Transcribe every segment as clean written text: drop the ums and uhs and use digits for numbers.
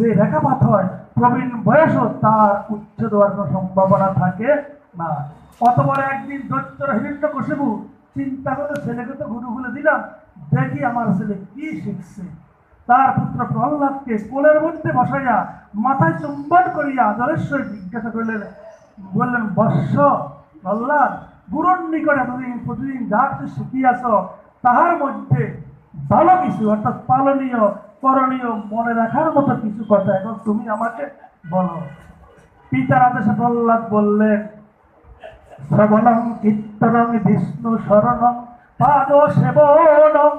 যে রেখাপাত হয় প্রবীণ বয়সও তার উচ্ছেদ হওয়ার কোনো সম্ভাবনা থাকে না। অতপর একদিন দৈত্যর হিরণ্যকশিপু চিন্তা করে ছেলেকে তো গুরুকুলে দিলাম, দেখি আমার ছেলে কি শিখছে। তার পুত্র প্রহ্লাদকে কোলের মধ্যে বসাইয়া মাথায় চুম্বন করিয়া আদরের সহিত জিজ্ঞাসা করলেন, বললেন, বৎস প্রহ্লাদ, গুরুর নিকটে এতদিন প্রতিদিন যা কিছু শিখিয়াছ তাহার মধ্যে ভালো কিছু অর্থাৎ পালনীয় করণীয় মনে রাখার মতো কিছু কথা এখন তুমি আমাকে বলো। পিতার আদেশে প্রহ্লাদ বললেন, শ্রবণং কীর্তনং বিষ্ণু শরণং পাদ সেবনং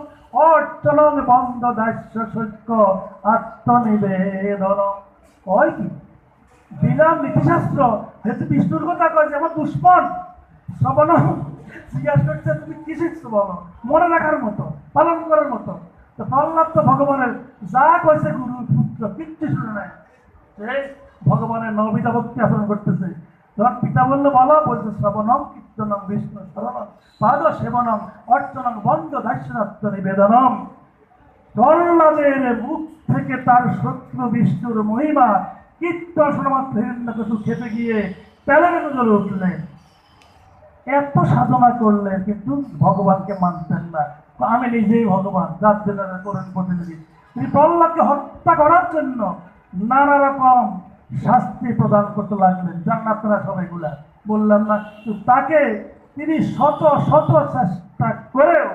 অর্চনং বন্দ দাস্য সৈক্য আত্মনিবেদনং। কয় কি? দিলাম নীতিশাস্ত্র, যেহেতু বিষ্ণুর কথা কয় যে আমার দুশ্মন। শ্রবণং জিজ্ঞাসা করছে তুমি কি শিখছো বলো, মনে রাখার মতো, পালন করার মতো। তো প্রহ্লাদ তো ভগবানের যা কয়েছে গুরু পুত্র কিচ্ছু শুনে নাই, সে ভগবানের নবিতা ভক্তি আচরণ করতেছে। যখন পিতা বললো বলো, বলছে শ্রবণং কীর্তনং বিষ্ণু শরণং পাদ সেবনং অর্চনং বন্দ দাস্যনাত্ম নিবেদনম। প্রহ্লাদের মুখ থেকে তার শত্রু বিষ্ণুর মহিমা কীর্তন শোনামাত্র হিরণ্যকশিপু খেপে গিয়ে প্যালেনে জ্বলে উঠলেন। এত সাধনা করলেন কিন্তু ভগবানকে মানতেন না। আমি নিজেই ভগবান, যার জন্য করেন প্রতিনিধি। তিনি প্রহ্লাদকে হত্যা করার জন্য নানা রকম শাস্তি প্রদান করতে লাগলেন। জান আপনারা সবাইগুলা বললাম না, তাকে তিনি শত শত চেষ্টা করেও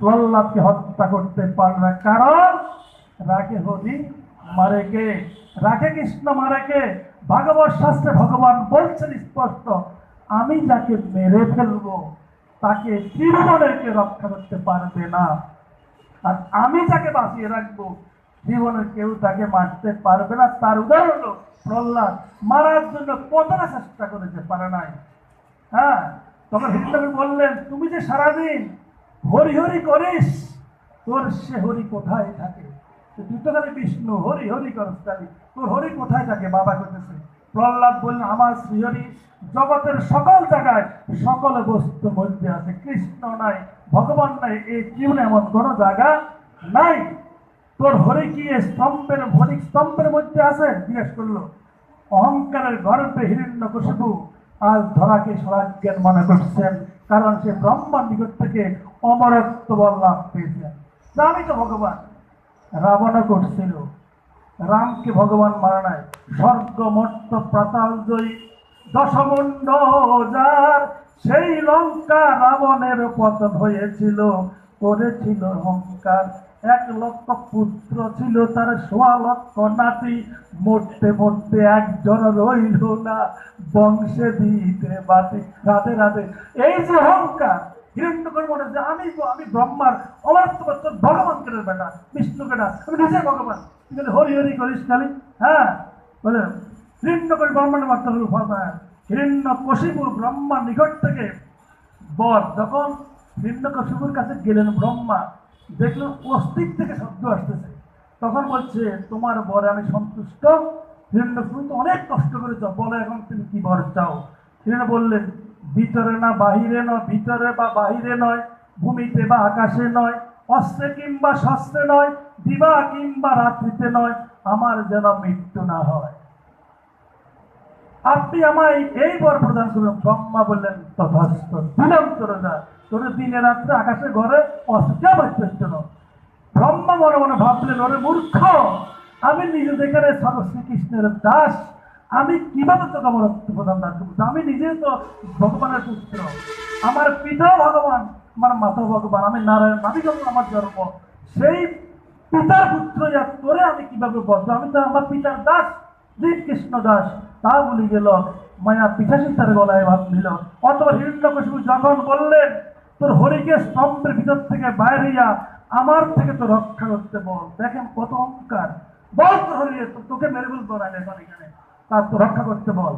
প্রহ্লাদকে হত্যা করতে পারল না। কারণ রাগে হরি মারে কে, রাগে কৃষ্ণ মারে কে। ভাগবত শাস্ত্রে ভগবান বলছেন স্পষ্ট, আমি যাকে মেরে ফেলবো তাকে জীবনেরকে রক্ষা করতে পারবে না, আর আমি যাকে বাঁচিয়ে রাখবো জীবনের কেউ তাকে মারতে পারবে না। তার উদাহরণ হলো প্রহ্লাদ মারার জন্য কতটা চেষ্টা করেছে, পারে নাই। হ্যাঁ, তখন হিরণ্যকশিপু বললেন, তুমি যে সারাদিন হরি হরি করিস, তোর সে হরি কোথায় থাকে? তুই তো খালি বিষ্ণু হরি হরি করস, তাহলে তোর হরি কোথায় থাকে? বাবা করতেছে। প্রহ্লাদ বললেন, আমার শ্রীহরি জগতের সকল জায়গায় সকল বস্তুর মধ্যে আছে, কৃষ্ণ নাই, ভগবান নাই, এই জীবনে এমন কোনো জায়গা নাই। তোর হরি কি স্তম্ভের ভরিক স্তম্ভের মধ্যে আছে? জিজ্ঞেস করলো। অহংকারের গর্বে হিরণ্যকশিপু আজ ধরাকে স্বরাজ্ঞান মনে করছেন, কারণ সে ব্রহ্মার নিকট থেকে অমরত্ব বল লাভ পেয়েছেন। আমি তো ভগবান। রাবণ করছিল, রামকে ভগবান মারা নাই। স্বর্গ মর্ত পাতাল জয়ী দশমুণ্ড যার, সেই লঙ্কা রাবণের পতন হয়েছিল, করেছিল অহংকার। 1,00,000 পুত্র ছিল তার, 1,00,000 নাতি, মরতে মরতে একজন রইল না, বংশে দিতে বাতি। রাধে রাধে। এই যে অহংকার, হিরণ্যকশিপু মনে যে আমি ব্রহ্মার অমরত্ব ভগবান কেন বেটা, বিষ্ণুকে না, আমি নিজে ভগবান। তুই হরি হরি করিস খালি। হ্যাঁ, বলে হিরণ্যকশিপু ব্রহ্মাণ্ডের মাত্র হল ফলদায়। হিরণ্যকশিপু ব্রহ্মার নিকট থেকে বর যখন হিরণ্যকশিপুর কাছে গেলেন, ব্রহ্মা দেখলেন অস্তিত্ব থেকে শব্দ আসতেছে। তখন বলছে, তোমার বরে আমি সন্তুষ্ট। হিরণ্যকশিপু তো অনেক কষ্ট করেছ, বলে এখন তুমি কি বর চাও? হিরণ্য বললেন, ভিতরে না বাহিরে নয়, ভিতরে বা বাহিরে নয়, ভূমিতে বা আকাশে নয়, অস্ত্রে কিংবা শস্ত্রে নয়, দিবা কিংবা রাত্রিতে নয়, আমার যেন মৃত্যু না হয়। আপনি আমায় এই বর প্রদান করুন। ব্রহ্মা বললেন, তথাস্ত, দিলাম তোরে যা, তোরে দিনে রাত্রে আকাশে ঘরে অস্ত্র বাঁচতে জন্য। ব্রহ্মা মনে মনে ভাবলেন, ওরে মূর্খ, আমি নিজে যেখানে শ্রীকৃষ্ণের দাস, আমি কিভাবে তোকে অমরত্ব প্রদান দান করবো? আমি নিজে তো ভগবানের পুত্র, আমার পিতাও ভগবান, আমার মাতাও ভগবান, আমি নারায়ণ, আমি যখন আমার জন্ম, সেই পিতার পুত্র যা তোরে আমি কিভাবে বলবো? আমি তো আমার পিতার দাস, কৃষ্ণ দাস। তা বলি গেল, মায়া পিছাসী তার গলায় বাঁধ দিল। অথবা হিরণ্যকশিপু যখন বললেন, তোর হরিকে স্তম্ভের ভিতর থেকে বাইরিয়া আমার থেকে তো রক্ষা করতে বল। দেখেন কত অহংকার। বল তোর হরি, তোকে মেরে বলবো না এখানে, তার তো রক্ষা করতে বল।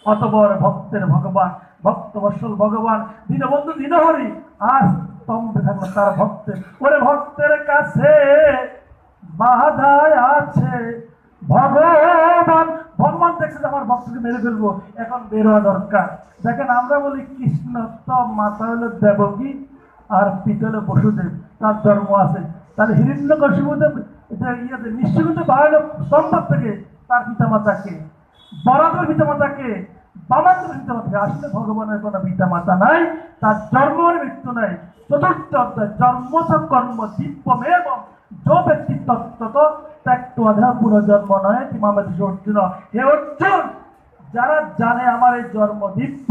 অতবর ভক্তের ভগবান, ভক্ত বৎসল ভগবান দীনবন্ধু দীনহরি আর স্তম্ভে থাকলো তার ভক্তের। ওরে ভক্তের কাছে বাধায় আছে ভগবান। ভগবান দেখছে আমার ভক্তকে মেরে ফেলবো, এখন বের হওয়া দরকার। দেখেন আমরা বলি কৃষ্ণ তো মাতা হলো দেবকী আর পিতা হলো বসুদেব, তার জন্ম আছে। তাহলে হিরণ্যকশিপু এটা ইয়েতে নিশ্চয় কিন্তু বাহান্ন সম্পদ থেকে তার পিতামাতাকে, বরাদের পিতামাতাকে, বামাদের পিতামাতাকে। আসলে ভগবানের কোনো পিতামাতা নাই, তার জন্মের মৃত্যু নাই। চতুর্থ অধ্যায় জন্ম কর্ম দিব্যমেব जो व्यक्ति तत्व त्यक्त्वा पुनर्जन्म नय किमामति अर्जुन। हे अर्जुन, যারা জানে আমার এই জন্ম দিব্য,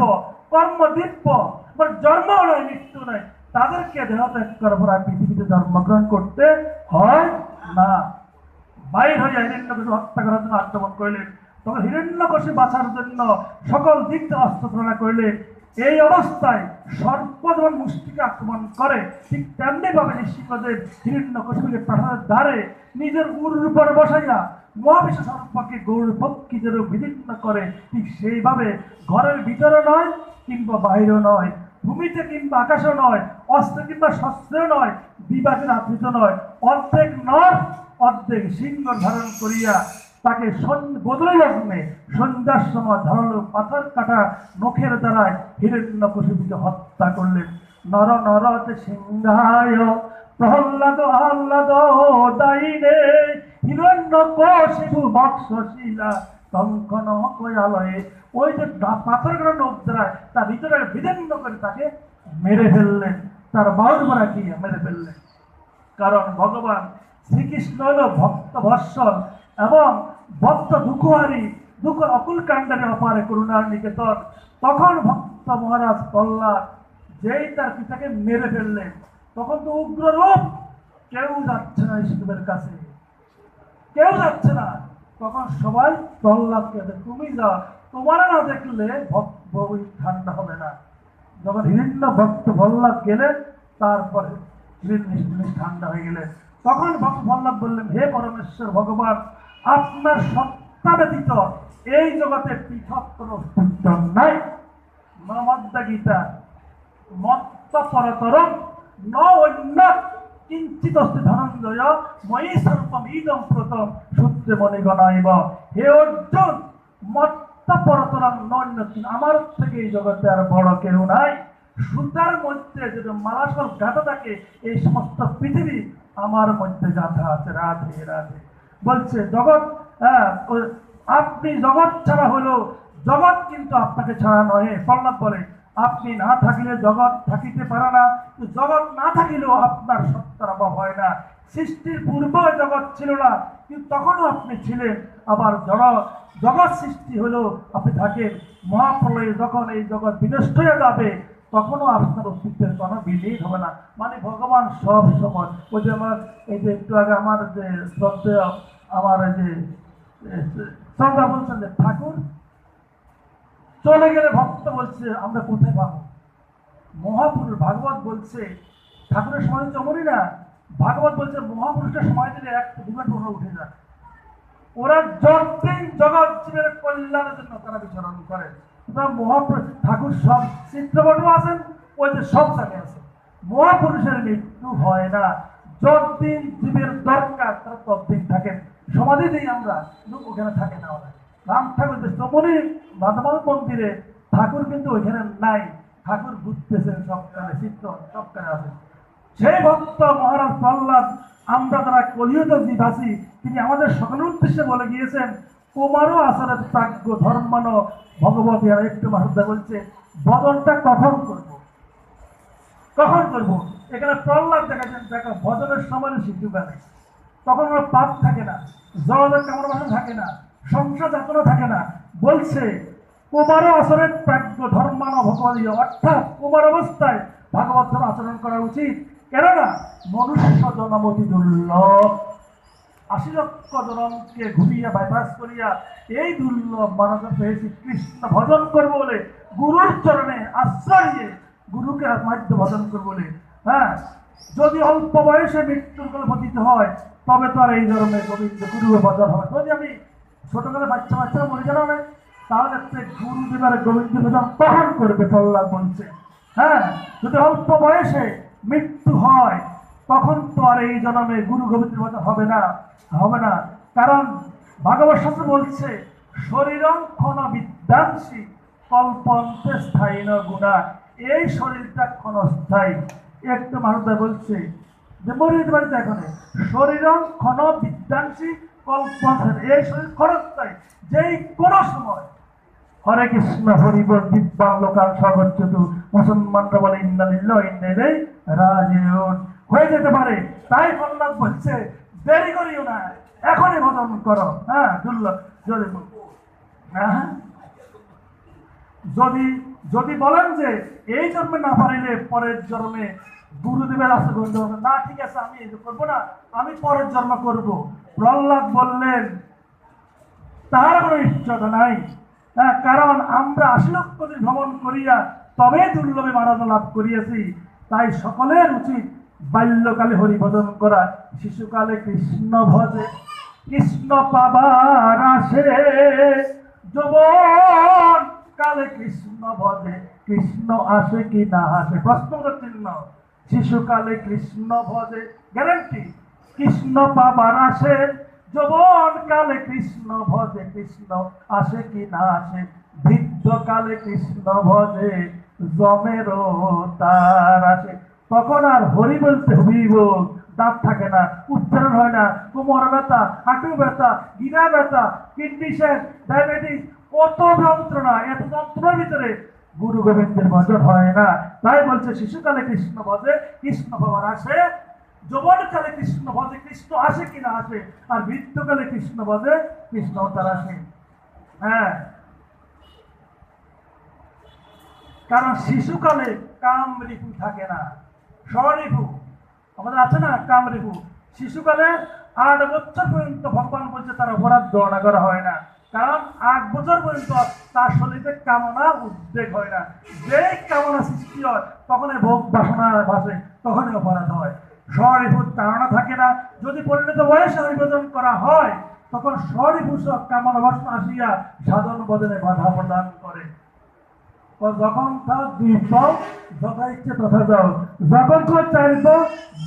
কর্ম দিব্য, আমার জন্ম নয় মৃত্যু নয়, তাদেরকে দেহ ত্যাগ করার পর পৃথিবীতে জন্মগ্রহণ করতে হয় না। বাইর হয়ে হিরণ্যকশিপু হত্যা করার জন্য আক্রমণ করলেন, তখন হিরণ্যকশিপু বাঁচার জন্য সকল দিক থেকে অস্ত্র প্রেরণা করলেন। এই অবস্থায় সর্প যখন মুষ্টিকে আক্রমণ করে, ঠিক তেমনি ভাবে নৃসিংহদেব হিরণ্যকশিপুকে প্রাসাদের দ্বারে নিজের উরুর উপর বসাইয়া মহাবিশ্ব সর্পকে গৌর পক্ষীদের বিদীর্ণ করে। ঠিক সেইভাবে ঘরের ভিতরে নয় কিংবা বাইরেও নয়, ভূমিতে কিংবা আকাশেও নয়, অস্ত্র কিংবা শস্ত্রেও নয়, বিবাদের আবৃত নয়, অর্ধেক নর অর্ধেক সিংহ ধারণ করিয়া তাকে বদলে লগ্নে সন্ধ্যার সময় ধারালো পাথর কাটা নখের দ্বারায় হিরণ্যকশিপুকে হত্যা করলেন। নর নরতে সিংহায় প্রহ্লাদ আহ্লাদ দাইনে হিরণ্যকশিপু বক্ষশিলা কঙ্কন কয়ালয়ে। ওই যে পাথর কাটা নখ দ্বারায় তার ভিতরে বিদীর্ণ করে তাকে মেরে ফেললেন, তার বাহুর উপর গিয়ে মেরে ফেললেন। কারণ ভগবান শ্রীকৃষ্ণ হল ভক্ত ভৎসল এবং ভক্ত দুঃখহারী, দুঃখ অকুল কাণ্ডারে অপারে করুণার নিকেতন। তখন ভক্ত মহারাজ প্রহ্লাদ যেই তার পিতাকে মেরে ফেললেন, তখন তো উগ্র রূপ, কেউ যাচ্ছে না ইষ্টদেবের কাছে, কেউ যাচ্ছে না। তখন সবাই প্রহ্লাদকে, তুমি যাও, তোমার না দেখলে ভক্ত ঠান্ডা হবে না। যখন হিরণ্য ভক্ত প্রহ্লাদ গেলেন, তারপরে ঠান্ডা হয়ে গেলেন। তখন ভক্ত প্রহ্লাদ বললেন, হে পরমেশ্বর ভগবান, আপনার সত্তা ব্যতীত এই জগতে পৃথক কোন অস্তিত্ব নাই। মহামদ্দা গীতা মত্ত পরতরম ন অন্য কিঞ্চিত অস্তি ধনঞ্জয় ময়ী সর্বম ইদম প্রতম সূত্রে মণিগণাইব। হে অর্জুন, মত্ত পরতরম নন্য, আমার থেকে এই জগতে আর বড় কেউ নাই। সুতার মধ্যে যদি মালাসল গাঁথা থাকে, এই সমস্ত পৃথিবী আমার মধ্যে গাঁথা আছে। রাধে রাধে। বলছে জগৎ, আপনি জগৎ ছাড়া হলো, জগৎ কিন্তু আপনাকে ছাড়া নয়। প্রহ্লাদ বলে, আপনি না থাকিলে জগৎ থাকিতে পারে না, জগৎ না থাকিলেও আপনার সত্তার অভাব হয় না। সৃষ্টির পূর্বে জগৎ ছিল না, কিন্তু তখনও আপনি ছিলেন। আবার জগৎ সৃষ্টি হলো, আপনি থাকেন। মহাপ্রলয়ে যখন এই জগৎ বিনষ্ট হয়ে যাবে, তখনও আপনার অস্তিত্বের কোনো বিলীন হবে না। মানে ভগবান সব সময়, ওই যে আমার এই যে একটু আগে আমার যে শ্রদ্ধেয় আমার এই যে শ্রদ্ধা বলছেন যে ঠাকুর চলে গেলে ভক্ত বলছে আমরা কোথায় পাবো। মহাপুরুষ ভাগবত বলছে, ঠাকুরের সময় চমনি না, ভাগবত বলছে মহাপুরুষের সময় দিলে এক বিমান ওরা উঠে যায়। ওরা যতদিন জগৎ জীবের কল্যাণের জন্য তারা বিচরণ করে। মহাপুরুষ ঠাকুর সব চিত্রপটও আছেন, ওই যে সব জায়গায় আছে। মহাপুরুষের মৃত্যু হয় না, যতদিন জীবের দরকার তারা ততদিন থাকেন। সমাধি দিই আমরা, কিন্তু ওখানে থাকে না ওরা। রাম ঠাকুর তমনি বাদমান মন্দিরে, ঠাকুর কিন্তু ওইখানে নাই। ঠাকুর ঘুরতেছেন সবখানে, চিত্র সবখানে আছে। সেই ভক্ত মহারাজ প্রহ্লাদ, আমরা যারা কলিয়ুগ জীবাসী, তিনি আমাদের সকলের উদ্দেশ্যে বলে গিয়েছেন, তোমারও আসলে প্রাজ্ঞ ধর্মানো ভগবতী। আর একটু মহারাজ বলছে, বদনটা কখন করব, কখন করব। এখানে প্রহ্লাদ দেখাচ্ছেন, দেখা ভজনের সময় শিশুকা নেই, তখন ওরা পাপ থাকে না, জড়দের কামড় বাসা থাকে না, সংসার যাতনা থাকে না। বলছে কুমারও আচরণ প্রাজ্ঞ ধর্মানো ভগবতী, অর্থাৎ কুমার অবস্থায় ভাগবত আচরণ করা উচিত। কেননা মনুষ্য জনমতি দুর্লভ, ৮০ লক্ষ জনমকে ঘুরিয়া বাইপাস করিয়া এই দুর্লভ মানব পেয়েছি কৃষ্ণ ভজন করবো বলে, গুরুর চরণে আশ্রয় দিয়ে গুরুকে মাধ্য ভজন করবো বলে। হ্যাঁ, যদি অল্প বয়সে মৃত্যুর কোলে পতিত হয়, তবে তো আর এই ধরনের গোবিন্দ গুরু ভজন হবে। যদি আমি ছোটবেলায় বাচ্চা মরে জানাবে, তাহলে গুরুদেবের গোবিন্দ ভজন তখন করবে, প্রহ্লাদ বলছে। হ্যাঁ, যদি অল্প বয়সে মৃত্যু হয়, তখন তো আর এই জন্মে গুরু গোবিন্দ ভজন হবে না, হবে না। কারণ ভাগবত শাস্ত্র বলছে, শরীরং ক্ষণ বিদ্যাংসী কল্পন্তে স্থায়ী ন গুণা। এই শরীরটা ক্ষণস্থায়ী। একটু মানুষ বলছে, যে মরে যেতে পারে এখন শরীরং ক্ষণ বিদ্যাংশী কল্পনা, এই শরীর ক্ষণস্থায়ী, যেই কোনো সময় হরে কৃষ্ণ হরি বল দিব্যাং লোকান সর্বচ্যতু, মুসলমানরা বলে ইন্নালিল্লাহ ইন্না ইলাইহি রাজিউন, হয়ে যেতে পারে। তাই প্রহ্লাদ বলছে দেরি করিও না, এখনই ভজন করো। হ্যাঁ, দুর্লভ যদি হ্যাঁ যদি যদি বলেন যে এই জন্মে না পারিলে পরের জন্মে গুরুদেবের আশা করতে হবে না, ঠিক আছে আমি এই করবো না, আমি পরের জন্ম করব। প্রহ্লাদ বললেন তাহার কোনো ইচ্ছাটা নাই। হ্যাঁ, কারণ আমরা ৮০ লক্ষ দিন ভ্রমণ করিয়া তবে দুর্লভে মারাদ লাভ করিয়াছি। তাই সকলের উচিত বাল্যকালে হরিভজন করা, শিশুকালে কৃষ্ণ ভজে, কৃষ্ণ পাবার আসে, যৌবন কালে কৃষ্ণ ভজে, কৃষ্ণ আসে কি না আসে প্রশ্নবোধক চিহ্ন। শিশুকালে কৃষ্ণ ভজে গ্যারান্টি, কৃষ্ণ পাবার আসে, যৌবন কালে কৃষ্ণ ভজে, কৃষ্ণ আসে কি না আসে, বৃদ্ধকালে কৃষ্ণ ভজে, জমেরও তার আসে। তখন আর হরি বলতে হবিব, দাঁত থাকে না, উচ্চারণ হয় না, কোমর ব্যথা, হাঁটু ব্যথা, গিরা ব্যথা, কিডনি শেষ, ডায়াবেটিস, কত যন্ত্রণা, এত যন্ত্রণার ভিতরে গুরু গোবিন্দের ভজন হয় না। তাই বলছে শিশুকালে কৃষ্ণ ভজে, কৃষ্ণ ভগবান আসে, যৌবনকালে কৃষ্ণ ভজে, কৃষ্ণ আসে কিনা আসে, আর বৃদ্ধকালে কৃষ্ণ ভজে, কৃষ্ণ তার আসে। হ্যাঁ, কারণ শিশুকালে কাম রিপু থাকে না, স্বরিপু আমাদের আছে না কাম রিপু। শিশুকালে ৮ বছর পর্যন্ত ভগবান বলছে তার অপরাধ গণনা করা হয় না, কারণ ৮ বছর পর্যন্ত তার শরীরে কামনা উদ্বেগ হয় না। যেই কামনা সৃষ্টি হয় তখনই ভোগ বাসনা ভাসে, তখনই অপরাধ হয়। স্বরিপুর ধারণা থাকে না। যদি পরিণত বয়সে হরিভজন করা হয় তখন স্বরিপুষক কামনা বাসনা আসিয়া সাধন ভজনে বাধা প্রদান করে। যখন তার ২ পাও যথা ইচ্ছে তথা যাও, যখন তার ৪ পাও